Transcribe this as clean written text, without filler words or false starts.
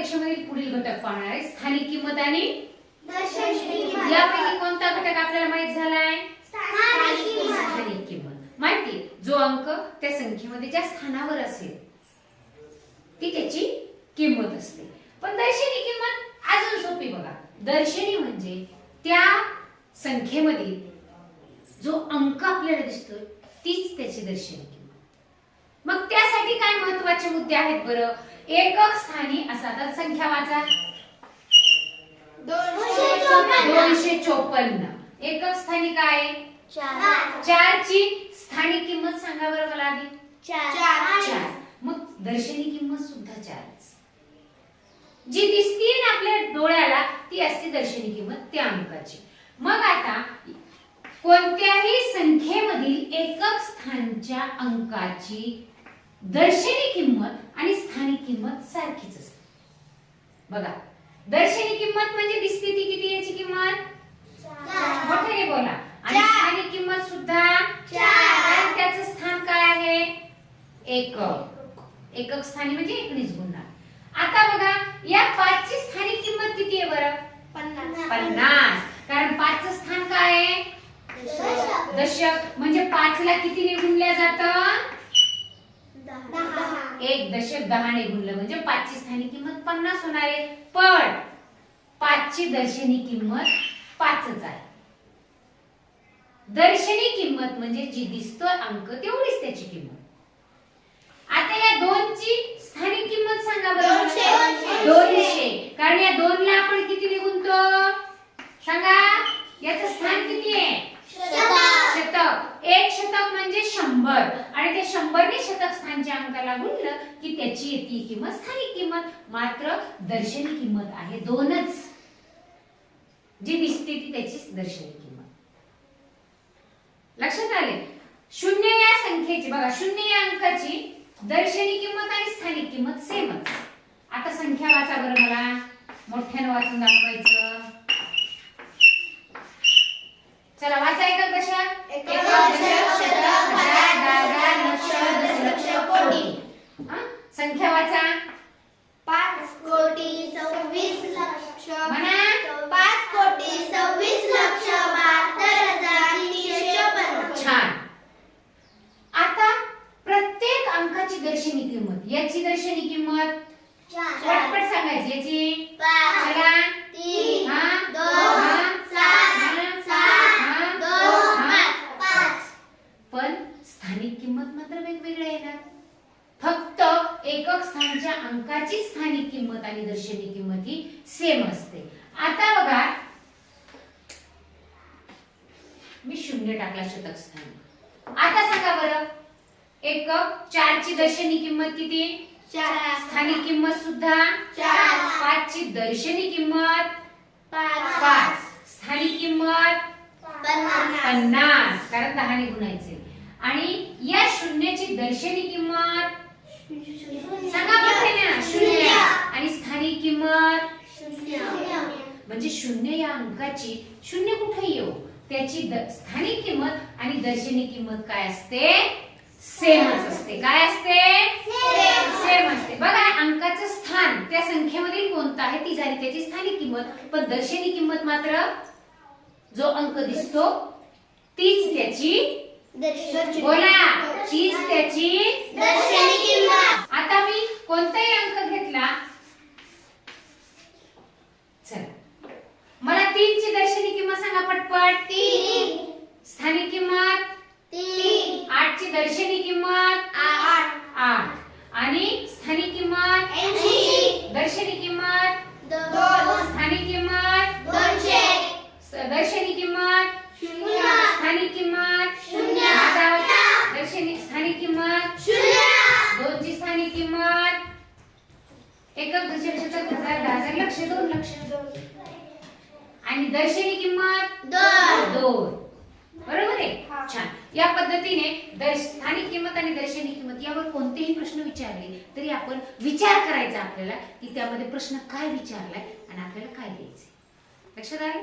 परीक्षेमधील पुढील घटक पाहणार आहे, स्थानिक किंमत आणि दर्शनी किंमत. यापैकी कोणता घटक आपल्याला माहित झालाय? स्थानिक किंमत. माहिती, जो अंक त्या संख्येमध्ये ज्या स्थानावर असेल ती त्याची किंमत असते. पण दर्शनी किंमत अजून सोपी बघा. दर्शनी म्हणजे त्या संख्येमधील जो अंक आपल्याला दिसतोय तीच त्याची दर्शनी किंमत. मग त्यासाठी काय महत्त्वाचे मुद्दे आहेत बरं? एकक स्थानी असा, तर संख्या वाचा. 254. एकक स्थानी काय? 4 ची स्थानिक किंमत सांगा बरं मला आधी. 4. मग दर्शनी किंमत सुद्धा 4च. जी दिसते ना आपल्या डोळ्याला ती असते दर्शनी किंमत त्या अंकाची. मग आता कोणत्याही संख्येमधील एकक स्थानच्या अंकाची दर्शनी किंमत आणि स्थानिक किंमत सारखीच असते. बघा, दर्शनी किंमत म्हणजे दिसते ती किती, याची किंमत मोठ्याने बोला. आणि स्थानिक किंमत सुद्धा 4. त्याचं स्थान काय आहे? एकक. एकक स्थानी म्हणजे 19 गुणणार. आता बघा, या 5 ची स्थानिक किंमत किती आहे बरं? 50. कारण 5 चं स्थान काय आहे? दशक. म्हणजे 5 ला कितीने गुणल्या जातं? 1 दशक 10 ने गुणलं म्हणजे 5 ची स्थानिक किंमत 50 होणार आहे. पण 5 ची दर्शनी किंमत 5च आहे. दर्शनी किंमत म्हणजे जी दिसतो अंक तेवढीच त्याची किंमत. आता या 2 ची स्थानिक किंमत सांगा बरं. 200. कारण या 2 ला आपण किती गुणतो सांगा? याचं स्थान किती आहे? शतक. 1 शतक म्हणजे 100. आणि ते 100 ने शतक स्थानच्या अंकाला गुणलं की त्याची येते किंमत स्थानिक किंमत. मात्र दर्शनी किंमत आहे 2च. जी दिसते ती त्याचीच दर्शनी किंमत. लक्षात आले? 0 या संख्येची बघा, 0 या अंकाची दर्शनी किंमत आणि स्थानिक किंमत सेमच. आता संख्या वाचा बरं मला. मोठ्याने वाचून दाखवायचं. चला वाचा. एकक दशक, एकक दशक, शतक, हजार, दहाजार, लक्ष, दशलक्ष, कोटी. संख्या वाचा. 5 कोटी 26 लक्ष म्हणा. 5 कोटी 26 लक्ष 72,356. छान. आता प्रत्येक अंकाची दर्शनी किंमत, याची दर्शनी किंमत पटपट सांगायची. याची 5 चला 3 हा 2 7 7 2 5. पण स्थानिक किंमत मात्र वेगवेगळ्या येणार. फक्त एकक स्थानच्या अंकाची स्थानिक किंमत आणि दर्शनी किंमत ही सेम असते. आता बघा, मी 0 टाकला शतक स्थानी. आता सांगा बरं, एकक 4 ची दर्शनी किंमत किती? 4. स्थानिक किंमत सुद्धा 4. 5 ची दर्शनी किंमत 5. स्थानिक किंमत 50. कारण 10 ने गुणायचे. आणि या 0 ची दर्शनी किंमत सांगा बरं ना. 0. आणि स्थानिक किंमत 0. म्हणजे 0 या अंकाची 0 कुठे येऊ त्याची स्थानिक किंमत आणि दर्शनी किंमत काय असते? सेमच असते. काय असते? सेम असते. बघा, अंकाचं स्थान त्या संख्येमधील कोणतं आहे ती झाली त्याची स्थानिक किंमत. पण दर्शनी किंमत मात्र जो अंक दिसतो तीच त्याची बोला, तीच त्याची दर्शनी किंमत. आता मी कोणताही अंक घेतला, चला मला 3 ची दर्शनी किंमत सांगा पटपट. 3. स्थानिक किंमत 3. 8 ची दर्शनी किंमत 8. आणि स्थानिक किंमत 80. दर्शनी किंमत 2. स्थानिक किंमत 200. दर्शनी किंमत 0. स्थानिक किंमत 0. दर्शनी स्थानिक किंमत 0. 2 ची स्थानिक किंमत एकक दशक शतक हजार दहाजार लक्ष 2 लक्ष. आणि दर्शनी किंमत 2. बरोबर आहे. छान. या पद्धतीने स्थानिक किंमत आणि दर्शनी किंमत यावर कोणतेही प्रश्न विचारले तरी आपण विचार करायचा आपल्याला की त्यामध्ये प्रश्न काय विचारलाय आणि आपल्याला काय द्यायचे. लक्षात आलं?